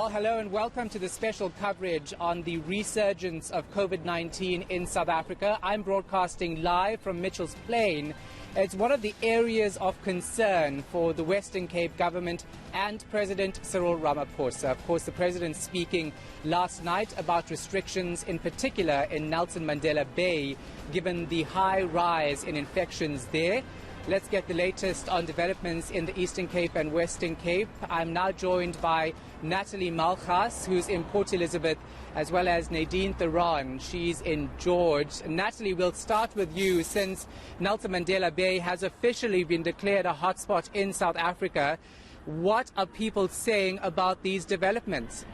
Well, hello and welcome to the special coverage on the resurgence of COVID-19 in South Africa. I'm broadcasting live from Mitchell's Plain. It's one of the areas of concern for the Western Cape government and President Cyril Ramaphosa. Of course, the president speaking last night about restrictions, in particular in Nelson Mandela Bay, given the high rise in infections there. Let's get the latest on developments in the Eastern Cape and Western Cape. I'm now joined by Natalie Malgas, who's in Port Elizabeth, as well as Nadine Theron. She's in George. Natalie, we'll start with you since Nelson Mandela Bay has officially been declared a hotspot in South Africa. What are people saying about these developments?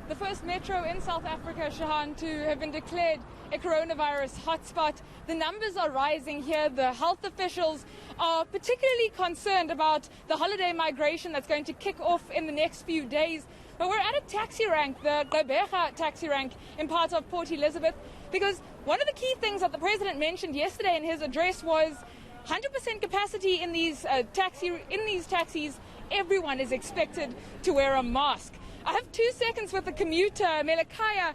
The first metro in South Africa, Shahan, to have been declared a coronavirus hotspot. The numbers are rising here. The health officials are particularly concerned about the holiday migration that's going to kick off in the next few days. But we're at a taxi rank, the Gqeberha taxi rank in part of Port Elizabeth, because one of the key things that the president mentioned yesterday in his address was 100% capacity in these taxis. Everyone is expected to wear a mask. I have 2 seconds with the commuter, Melekaya.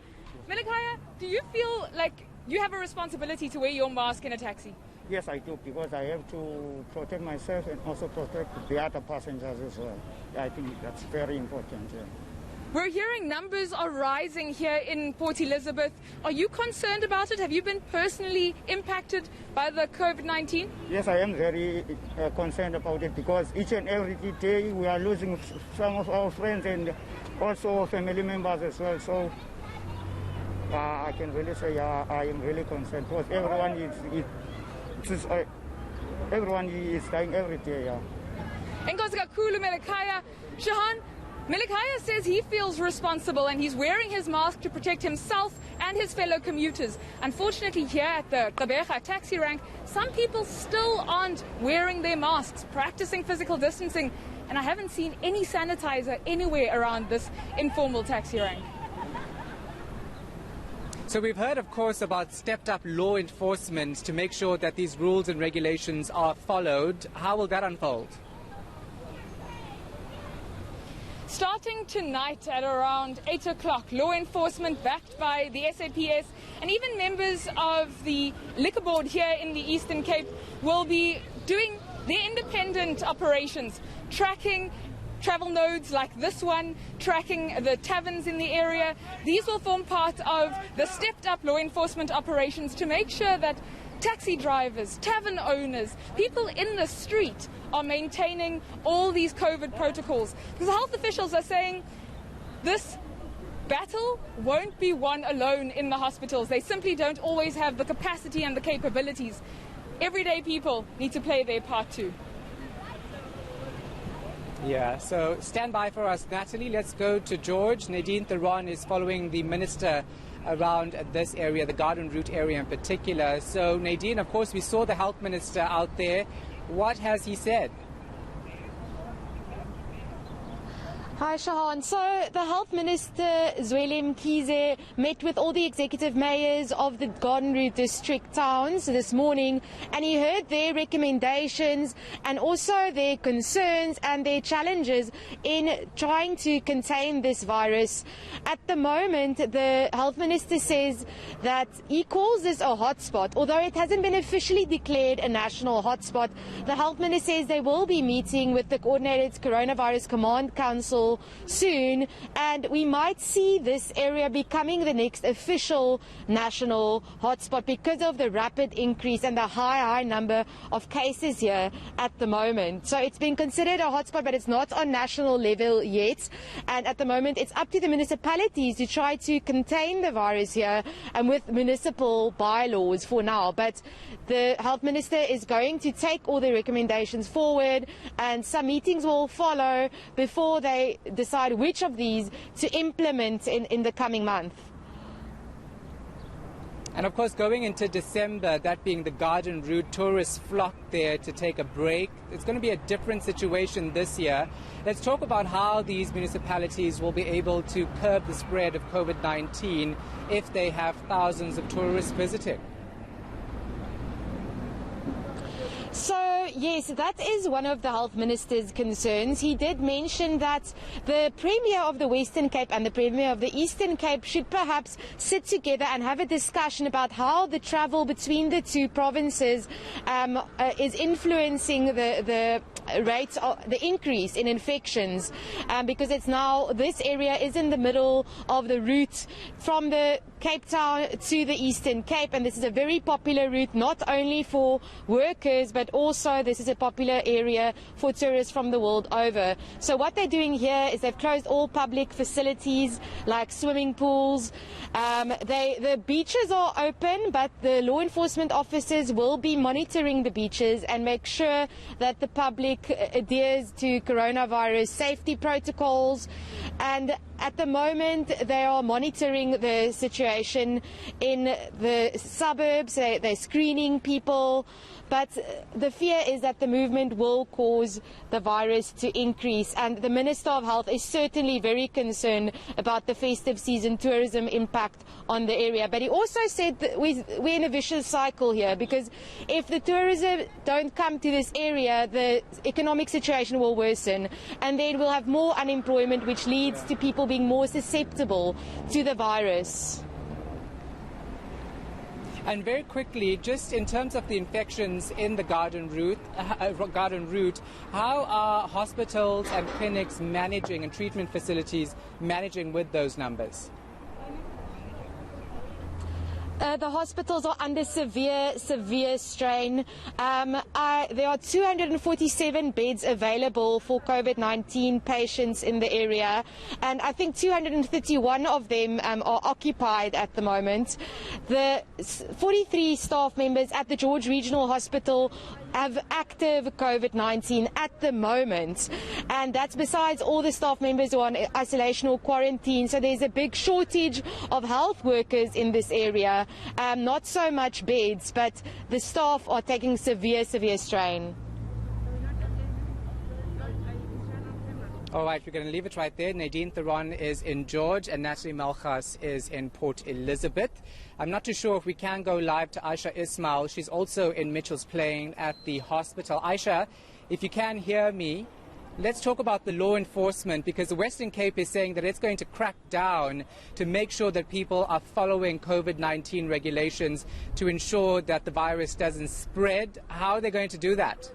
Melekaya, do you feel like you have a responsibility to wear your mask in a taxi? Yes, I do, because I have to protect myself and also protect the other passengers as well. I think that's very important. Yeah. We're hearing numbers are rising here in Port Elizabeth. Are you concerned about it? Have you been personally impacted by the COVID-19? Yes, I am very concerned about it, because each and every day we are losing some of our friends and also family members as well. So I can really say I am really concerned, because everyone is dying every day. Yeah. Enkosi kakhulu Melekaya. Shahan, Melekaya says he feels responsible and he's wearing his mask to protect himself and his fellow commuters. Unfortunately, here at the Gqeberha taxi rank, some people still aren't wearing their masks, practicing physical distancing, and I haven't seen any sanitizer anywhere around this informal taxi rank. So we've heard, of course, about stepped-up law enforcement to make sure that these rules and regulations are followed. How will that unfold? Starting tonight at around 8 o'clock, law enforcement backed by the SAPS and even members of the liquor board here in the Eastern Cape will be doing their independent operations, tracking travel nodes like this one, tracking the taverns in the area. These will form part of the stepped-up law enforcement operations to make sure that taxi drivers, tavern owners, people in the street are maintaining all these COVID protocols. Because health officials are saying this battle won't be won alone in the hospitals. They simply don't always have the capacity and the capabilities. Everyday people need to play their part too. Yeah, so stand by for us, Natalie. Let's go to George. Nadine Theron is following the minister around this area, the Garden Route area in particular. So, Nadine, of course, we saw the health minister out there. What has he said? Hi, Shahan. So the Health Minister, Zweli Mkhize, met with all the executive mayors of the Garden Route district towns this morning, and he heard their recommendations and also their concerns and their challenges in trying to contain this virus. At the moment, the Health Minister says that he calls this a hotspot. Although it hasn't been officially declared a national hotspot, the Health Minister says they will be meeting with the Coordinated Coronavirus Command Council soon, and we might see this area becoming the next official national hotspot because of the rapid increase and the high number of cases here at the moment. So it's been considered a hotspot, but it's not on national level yet, and at the moment it's up to the municipalities to try to contain the virus here and with municipal bylaws for now. But the Health Minister is going to take all the recommendations forward, and some meetings will follow before they decide which of these to implement in the coming month. And of course, going into December, that being the Garden Route, tourists flock there to take a break. It's going to be a different situation this year. Let's talk about how these municipalities will be able to curb the spread of COVID-19 if they have thousands of tourists visiting. So yes, that is one of the Health Minister's concerns. He did mention that the Premier of the Western Cape and the Premier of the Eastern Cape should perhaps sit together and have a discussion about how the travel between the two provinces is influencing the rates of the increase in infections, because it's now, this area is in the middle of the route from the Cape Town to the Eastern Cape, and this is a very popular route not only for workers but also this is a popular area for tourists from the world over. So what they're doing here is they've closed all public facilities like swimming pools. The beaches are open, but the law enforcement officers will be monitoring the beaches and make sure that the public adheres to coronavirus safety protocols. And at the moment they are monitoring the situation in the suburbs. They're screening people, but the fear is that the movement will cause the virus to increase, and the Minister of Health is certainly very concerned about the festive season tourism impact on the area. But he also said that we're in a vicious cycle here, because if the tourism don't come to this area, the economic situation will worsen, and then we'll have more unemployment, which leads to people being more susceptible to the virus. And very quickly, just in terms of the infections in the garden route, how are hospitals and clinics managing, and treatment facilities managing with those numbers? The hospitals are under severe strain. There are 247 beds available for COVID-19 patients in the area, and I think 231 of them are occupied at the moment. The 43 staff members at the George Regional Hospital have active COVID-19 at the moment, and that's besides all the staff members who are on isolation or quarantine. So there's a big shortage of health workers in this area. Not so much beds, but the staff are taking severe strain. All right, we're going to leave it right there. Nadine, Theron is in George, and Natalie, Malgas is in Port Elizabeth. I'm not too sure if we can go live to Ayesha Ismail. She's also in Mitchell's Plain at the hospital. Ayesha, if you can hear me, let's talk about the law enforcement, because the Western Cape is saying that it's going to crack down to make sure that people are following COVID-19 regulations to ensure that the virus doesn't spread. How are they going to do that?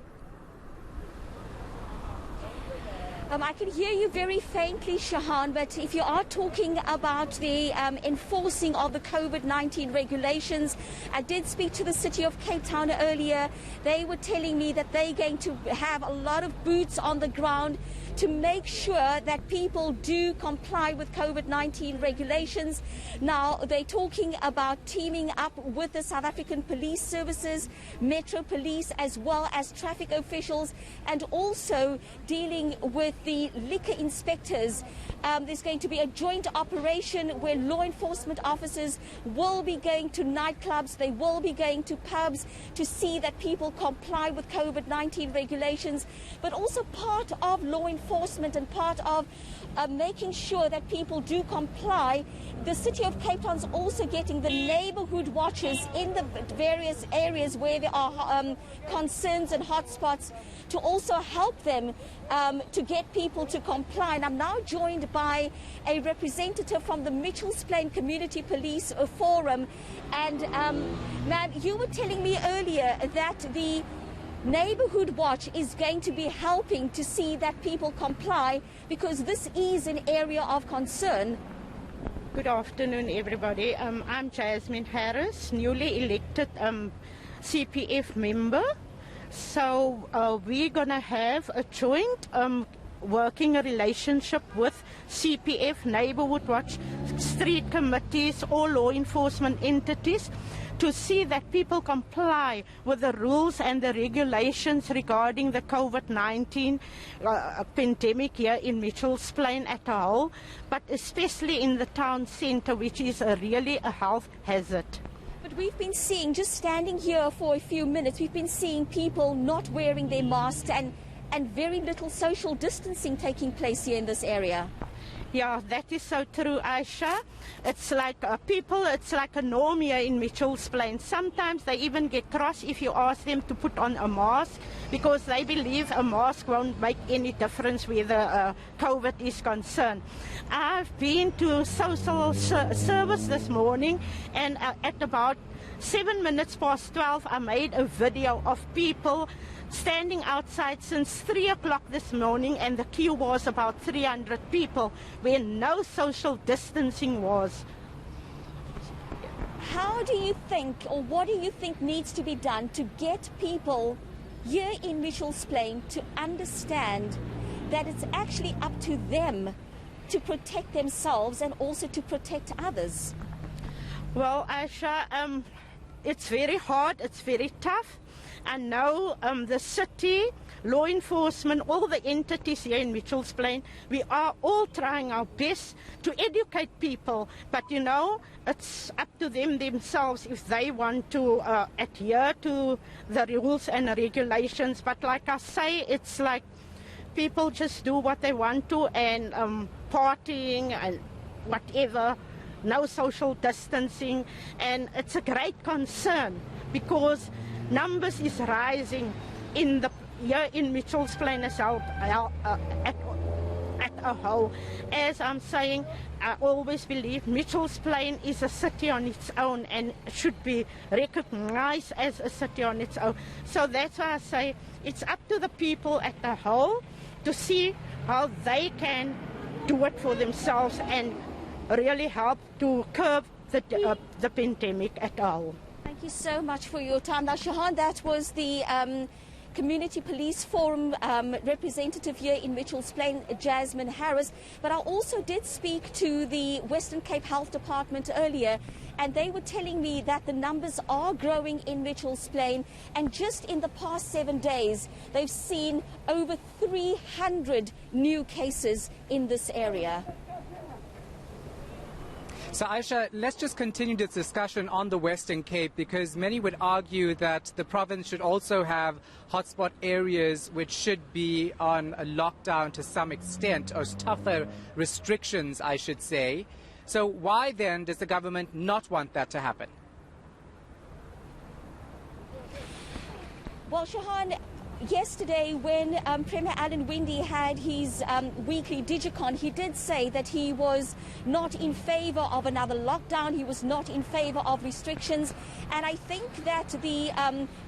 I can hear you very faintly, Shahan, but if you are talking about the enforcing of the COVID-19 regulations, I did speak to the City of Cape Town earlier. They were telling me that they're going to have a lot of boots on the ground to make sure that people do comply with COVID-19 regulations. Now, they're talking about teaming up with the South African Police Services, Metro Police, as well as traffic officials, and also dealing with the liquor inspectors. There's going to be a joint operation where law enforcement officers will be going to nightclubs, they will be going to pubs to see that people comply with COVID-19 regulations, but also part of law enforcement and part of making sure that people do comply. The City of Cape Town is also getting the neighbourhood watchers in the various areas where there are concerns and hotspots to also help them to get people to comply. And I'm now joined by a representative from the Mitchell's Plain Community Police Forum. And ma'am, you were telling me earlier that the Neighbourhood Watch is going to be helping to see that people comply, because this is an area of concern. Good afternoon, everybody. I'm Jasmine Harris, newly elected CPF member. So we're going to have a joint working relationship with CPF, Neighbourhood Watch, street committees, all law enforcement entities, to see that people comply with the rules and the regulations regarding the COVID-19 pandemic here in Mitchell's Plain at a whole, but especially in the town centre, which is really a health hazard. But we've been seeing, just standing here for a few minutes, we've been seeing people not wearing their masks and very little social distancing taking place here in this area. Yeah, that is so true, Ayesha. It's like people, it's like a norm here in Mitchell's Plain. Sometimes they even get cross if you ask them to put on a mask because they believe a mask won't make any difference where the COVID is concerned. I've been to social service this morning, and at about 7 minutes past 12, I made a video of people standing outside since 3 o'clock this morning, and the queue was about 300 people where no social distancing was. How do you think, or what do you think needs to be done to get people here in Mitchell's Plain to understand that it's actually up to them to protect themselves and also to protect others? Well, Ayesha, it's very hard, it's very tough. I know the city, law enforcement, all the entities here in Mitchell's Plain, we are all trying our best to educate people. But, you know, it's up to them themselves if they want to adhere to the rules and regulations. But like I say, it's like people just do what they want to, and partying and whatever, no social distancing. And it's a great concern because numbers is rising in the here in Mitchell's Plain as well, at a whole. As I'm saying, I always believe Mitchell's Plain is a city on its own and should be recognized as a city on its own. So that's why I say it's up to the people at the whole to see how they can do it for themselves and really help to curb the pandemic at all. Thank you so much for your time. Now, Shahan, that was the Community Police Forum representative here in Mitchell's Plain, Jasmine Harris. But I also did speak to the Western Cape Health Department earlier, and they were telling me that the numbers are growing in Mitchell's Plain. And just in the past 7 days, they've seen over 300 new cases in this area. So, Ayesha, let's just continue this discussion on the Western Cape, because many would argue that the province should also have hotspot areas which should be on a lockdown to some extent, or tougher restrictions, I should say. So why then does the government not want that to happen? Well, Shahan, yesterday when Premier Alan Winde had his weekly Digicon, he did say that he was not in favour of another lockdown, he was not in favour of restrictions, and I think that the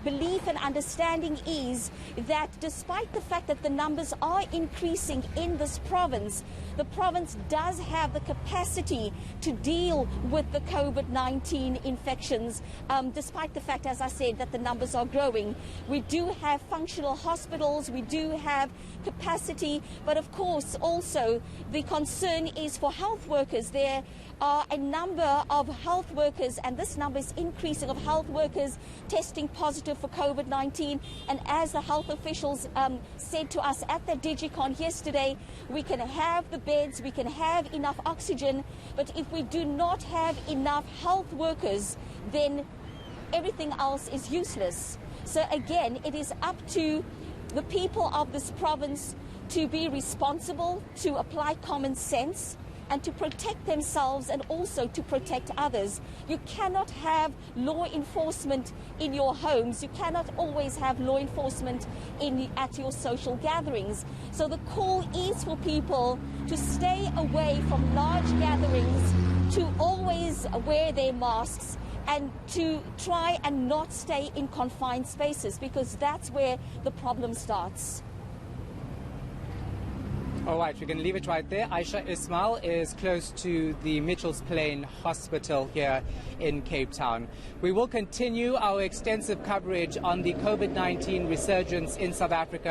belief and understanding is that despite the fact that the numbers are increasing in this province, the province does have the capacity to deal with the COVID-19 infections, despite the fact, as I said, that the numbers are growing. We do have functional hospitals, we do have capacity, but of course also the concern is for health workers. There are a number of health workers, and this number is increasing, of health workers testing positive for COVID-19. And as the health officials said to us at the Digicon yesterday, we can have the beds, we can have enough oxygen, but if we do not have enough health workers, then everything else is useless. So again, it is up to the people of this province to be responsible, to apply common sense, and to protect themselves and also to protect others. You cannot have law enforcement in your homes. You cannot always have law enforcement at your social gatherings. So the call is for people to stay away from large gatherings, to always wear their masks, and to try and not stay in confined spaces, because that's where the problem starts. All right, we're going to leave it right there. Ayesha Ismail is close to the Mitchell's Plain Hospital here in Cape Town. We will continue our extensive coverage on the COVID-19 resurgence in South Africa.